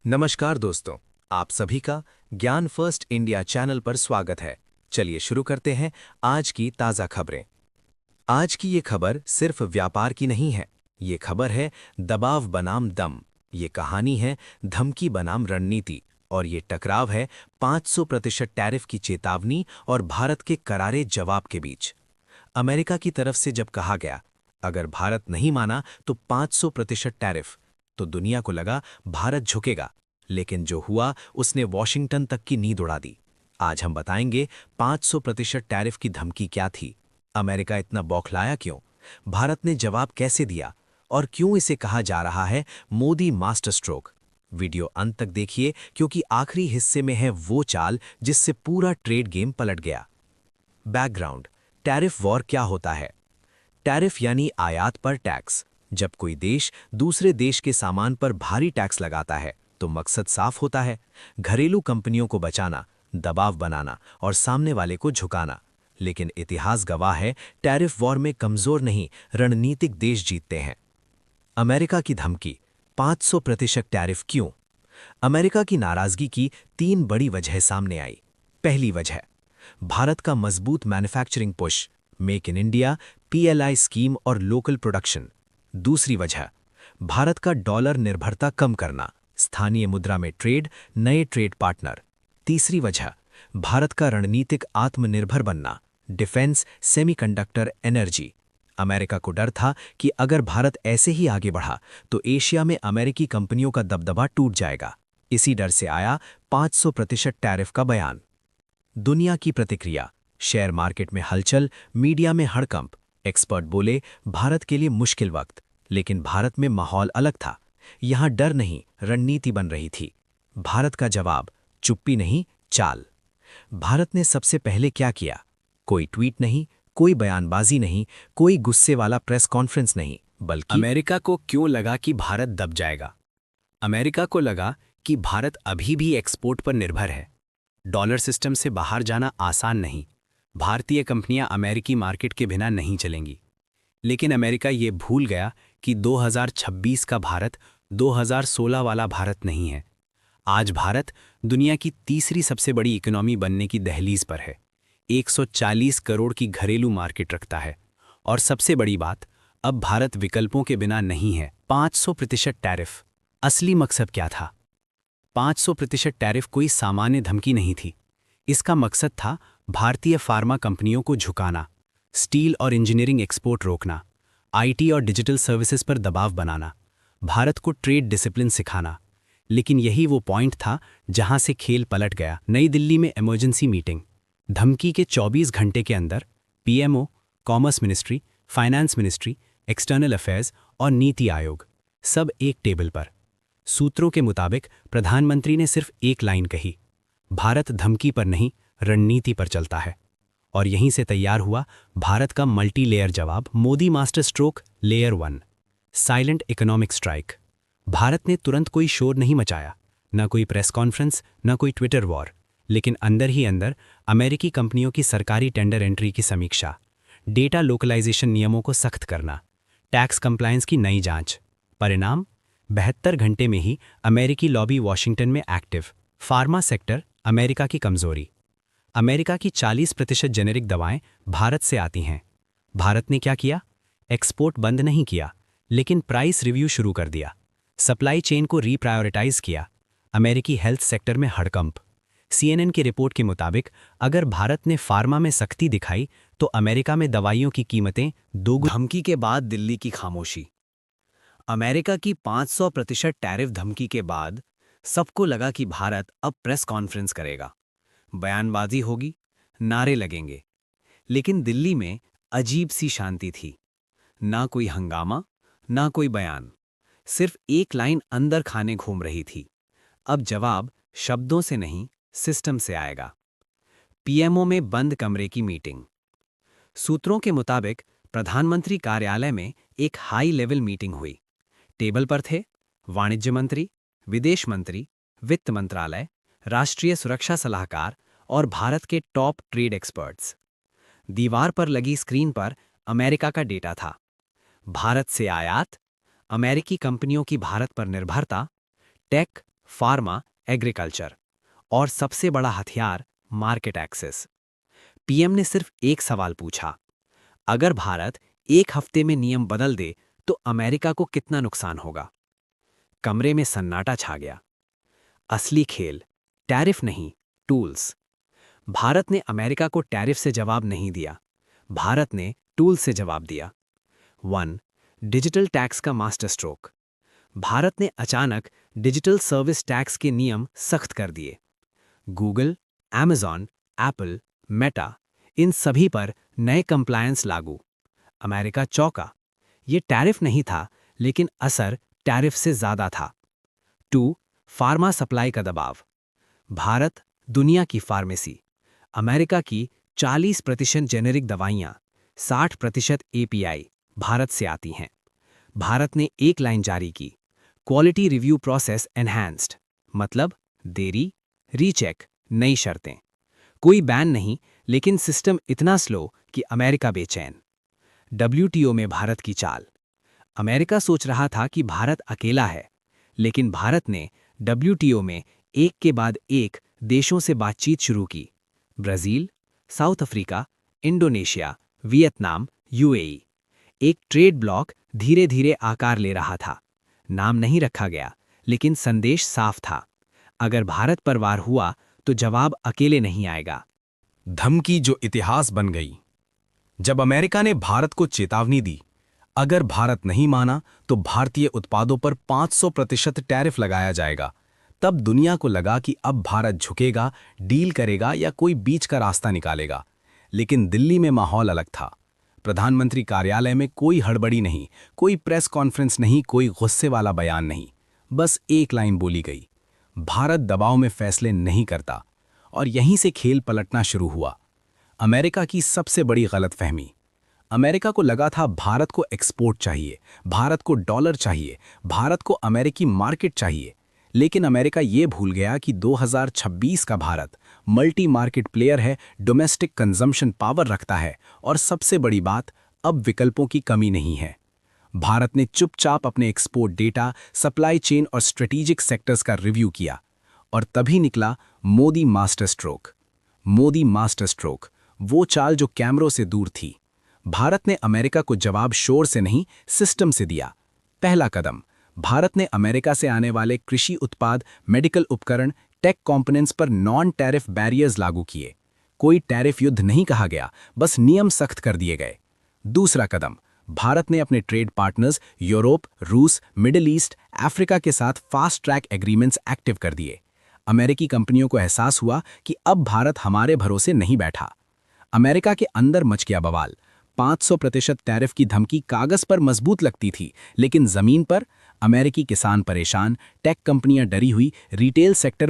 नमस्कार दोस्तों, आप सभी का ज्ञान फर्स्ट इंडिया चैनल पर स्वागत है। चलिए शुरू करते हैं आज की ताज़ा खबरें। आज की ये खबर सिर्फ व्यापार की नहीं है, ये खबर है दबाव बनाम दम। ये कहानी है धमकी बनाम रणनीति और ये टकराव है 500% टैरिफ की चेतावनी और भारत के करारे जवाब के बीच। अमेरिका की तरफ से जब कहा गया, अगर भारत नहीं माना तो 500% टैरिफ, तो दुनिया को लगा भारत झुकेगा, लेकिन जो हुआ उसने वॉशिंगटन तक की नींद उड़ा दी। आज हम बताएंगे 500% टैरिफ की धमकी क्या थी, अमेरिका इतना बौखलाया क्यों, भारत ने जवाब कैसे दिया और क्यों इसे कहा जा रहा है मोदी मास्टर स्ट्रोक। वीडियो अंत तक देखिए क्योंकि आखिरी हिस्से में है वो चाल जिससे पूरा ट्रेड गेम पलट गया। बैकग्राउंड, टैरिफ वॉर क्या होता है? टैरिफ यानी आयात पर टैक्स। जब कोई देश दूसरे देश के सामान पर भारी टैक्स लगाता है तो मकसद साफ होता है, घरेलू कंपनियों को बचाना, दबाव बनाना और सामने वाले को झुकाना। लेकिन इतिहास गवाह है, टैरिफ वॉर में कमजोर नहीं, रणनीतिक देश जीतते हैं। अमेरिका की धमकी, 500% टैरिफ क्यों? अमेरिका की नाराजगी की 3 बड़ी वजह सामने आई। पहली वजह, भारत का मजबूत manufacturing push, make in India, PLI scheme और लोकल प्रोडक्शन। दूसरी वजह, भारत का डॉलर निर्भरता कम करना, स्थानीय मुद्रा में ट्रेड, नए ट्रेड पार्टनर। तीसरी वजह, भारत का रणनीतिक आत्मनिर्भर बनना, डिफेंस, सेमीकंडक्टर, एनर्जी। अमेरिका को डर था कि अगर भारत ऐसे ही आगे बढ़ा तो एशिया में अमेरिकी कंपनियों का दबदबा टूट जाएगा। इसी डर से आया 500% टैरिफ का बयान। दुनिया की प्रतिक्रिया, शेयर मार्केट में हलचल, मीडिया में हड़कंप। एक्सपर्ट बोले भारत के लिए मुश्किल वक्त, लेकिन भारत में माहौल अलग था। यहां डर नहीं, रणनीति बन रही थी। भारत का जवाब, चुप्पी नहीं, चाल। भारत ने सबसे पहले क्या किया? कोई ट्वीट नहीं, कोई बयानबाजी नहीं, कोई गुस्से वाला प्रेस कॉन्फ्रेंस नहीं, बल्कि अमेरिका को क्यों लगा कि भारत दब जाएगा? अमेरिका को लगा कि भारत अभी भी एक्सपोर्ट पर निर्भर है। डॉलर सिस्टम से बाहर जाना आसान नहीं। भारतीय कंपनियां अमेरिकी मार्केट के बिना नहीं चलेंगी। लेकिन अमेरिका ये भूल गया कि 2026 का भारत 2016 वाला भारत नहीं है। आज भारत दुनिया की तीसरी सबसे बड़ी इकोनॉमी बनने की दहलीज पर है। 140 करोड़ की घरेलू मार्केट रखता है। और सबसे बड़ी बात, अब भारत विकल्पों के बिना नहीं है। 500% टैरिफ असली मकसद क्या था? 500% टैरिफ कोई सामान्य धमकी नहीं थी। इसका मकसद था भारतीय फार्मा कंपनियों को झुकाना, स्टील और इंजीनियरिंग एक्सपोर्ट रोकना, आईटी और डिजिटल सर्विसेज पर दबाव बनाना, भारत को ट्रेड डिसिप्लिन सिखाना। लेकिन यही वो पॉइंट था जहां से खेल पलट गया। नई दिल्ली में इमरजेंसी मीटिंग। धमकी के 24 घंटे के अंदर PMO, commerce ministry, finance ministry, external affairs और नीति आयोग, सब एक टेबल पर। सूत्रों के मुताबिक प्रधानमंत्री ने सिर्फ एक लाइन कही, भारत धमकी पर नहीं, रणनीति पर चलता है। और यहीं से तैयार हुआ भारत का मल्टी लेयर जवाब, Modi master stroke layer 1, silent economic strike. Bharat ने तुरंत कोई शोर नहीं मचाया, न कोई प्रेस कॉन्फ्रेंस, न कोई ट्विटर वॉर, लेकिन अंदर ही अंदर अमेरिकी कंपनियों की सरकारी टेंडर एंट्री की समीक्षा, डेटा लोकलाइजेशन नियमों को सख्त करना, टैक्स कंप्लायंस की नई जांच। परिणाम, 72 घंटे में ही अमेरिकी लॉबी वॉशिंगटन में एक्टिव। फार्मा सेक्टर, अमेरिका की कमजोरी। अमेरिका की 40% जेनेरिक दवाएं भारत से आती हैं। भारत ने क्या किया? एक्सपोर्ट बंद नहीं किया, लेकिन प्राइस रिव्यू शुरू कर दिया, सप्लाई चेन को रीप्रायोरिटाइज किया। अमेरिकी हेल्थ सेक्टर में हड़कंप। सीएनएन की रिपोर्ट के मुताबिक अगर भारत ने फार्मा में सख्ती दिखाई तो अमेरिका में दवाइयों की कीमतें दोगुनी। धमकी के बाद दिल्ली की खामोशी। अमेरिका की 500% टैरिफ धमकी के बाद सबको लगा कि भारत अब प्रेस कॉन्फ्रेंस करेगा, बयानबाजी होगी, नारे लगेंगे। लेकिन दिल्ली में अजीब सी शांति थी। ना कोई हंगामा, ना कोई बयान, सिर्फ एक लाइन अंदर खाने घूम रही थी, अब जवाब शब्दों से नहीं, सिस्टम से आएगा। पीएमओ में बंद कमरे की मीटिंग। सूत्रों के मुताबिक प्रधानमंत्री कार्यालय में एक हाई लेवल मीटिंग हुई। टेबल पर थे वाणिज्य मंत्री, विदेश मंत्री, वित्त मंत्रालय, राष्ट्रीय सुरक्षा सलाहकार और भारत के टॉप ट्रेड एक्सपर्ट्स। दीवार पर लगी स्क्रीन पर अमेरिका का डेटा था। भारत से आयात, अमेरिकी कंपनियों की भारत पर निर्भरता, टेक, फार्मा, एग्रीकल्चर और सबसे बड़ा हथियार मार्केट एक्सेस। पीएम ने सिर्फ एक सवाल पूछा, अगर भारत एक हफ्ते में नियम बदल दे तो अमेरिका को कितना नुकसान होगा? कमरे में सन्नाटा छा गया। असली खेल टैरिफ नहीं, टूल्स। भारत ने अमेरिका को टैरिफ से जवाब नहीं दिया, भारत ने टूल से जवाब दिया। 1. डिजिटल टैक्स का मास्टर स्ट्रोक। भारत ने अचानक डिजिटल सर्विस टैक्स के नियम सख्त कर दिए। गूगल, अमेज़न, एप्पल, मेटा, इन सभी पर नए कंप्लायंस लागू। अमेरिका चौंका। ये टैरिफ नहीं था, लेकिन असर टैरिफ से ज्यादा था। 2. फार्मा सप्लाई का दबाव। भारत दुनिया की फार्मेसी। अमेरिका की 40% जेनेरिक दवाइयां, 60% एपीआई भारत से आती हैं। भारत ने एक लाइन जारी की, क्वालिटी रिव्यू प्रोसेस एनहांस्ड, मतलब देरी, रीचेक, नई शर्तें। कोई बैन नहीं, लेकिन सिस्टम इतना स्लो कि अमेरिका बेचैन। डब्ल्यूटीओ में भारत की चाल। अमेरिका सोच रहा था कि भारत अकेला है, लेकिन भारत ने डब्ल्यूटीओ में एक के बाद एक देशों से बातचीत शुरू की। Brazil, south Africa, Indonesia, Vietnam, UAE. एक ट्रेड ब्लॉक धीरे धीरे आकार ले रहा था। नाम नहीं रखा गया, लेकिन संदेश साफ था, अगर भारत पर वार हुआ तो जवाब अकेले नहीं आएगा। धमकी जो इतिहास बन गई। जब अमेरिका ने भारत को चेतावनी दी, अगर भारत नहीं माना तो भारतीय उत्पादों पर 500% टैरिफ लगाया जाएगा, तब दुनिया को लगा कि अब भारत झुकेगा, डील करेगा या कोई बीच का रास्ता निकालेगा। लेकिन दिल्ली में माहौल अलग था। प्रधानमंत्री कार्यालय में कोई हड़बड़ी नहीं, कोई प्रेस कॉन्फ्रेंस नहीं, कोई गुस्से वाला बयान नहीं। बस एक लाइन बोली गई, भारत दबाव में फैसले नहीं करता। और यहीं से खेल पलटना शुरू हुआ। अमेरिका की सबसे बड़ी गलतफहमी। अमेरिका को लगा था भारत को एक्सपोर्ट चाहिए, भारत को डॉलर चाहिए, भारत को अमेरिकी मार्केट चाहिए। लेकिन अमेरिका ये भूल गया कि 2026 का भारत मल्टी मार्केट प्लेयर है, डोमेस्टिक कंजम्पशन पावर रखता है और सबसे बड़ी बात, अब विकल्पों की कमी नहीं है। भारत ने चुपचाप अपने एक्सपोर्ट डेटा, सप्लाई चेन और स्ट्रेटेजिक सेक्टर्स का रिव्यू किया और तभी निकला Modi master stroke. Modi master stroke, वो चाल जो कैमरों से दूर थी। भारत ने अमेरिका को जवाब शोर से नहीं, सिस्टम से दिया। पहला कदम, भारत ने अमेरिका से आने वाले कृषि उत्पाद, मेडिकल उपकरण, टेक कंपोनेंट्स पर नॉन टैरिफ बैरियर्स लागू किए। कोई टैरिफ युद्ध नहीं कहा गया, बस नियम सख्त कर दिए गए। दूसरा कदम, भारत ने अपने ट्रेड पार्टनर्स यूरोप, रूस, मिडिल ईस्ट, अफ्रीका के साथ फास्ट ट्रैक एग्रीमेंट्स एक्टिव कर दिए। अमेरिकी कंपनियों को एहसास हुआ कि अब भारत हमारे भरोसे नहीं बैठा। अमेरिका के अंदर मच गया बवाल। 500% टैरिफ की धमकी कागज पर मजबूत लगती थी, लेकिन जमीन पर अमेरिकी किसान परेशान, टेक कंपनियां डरी हुई, रिटेल सेक्टर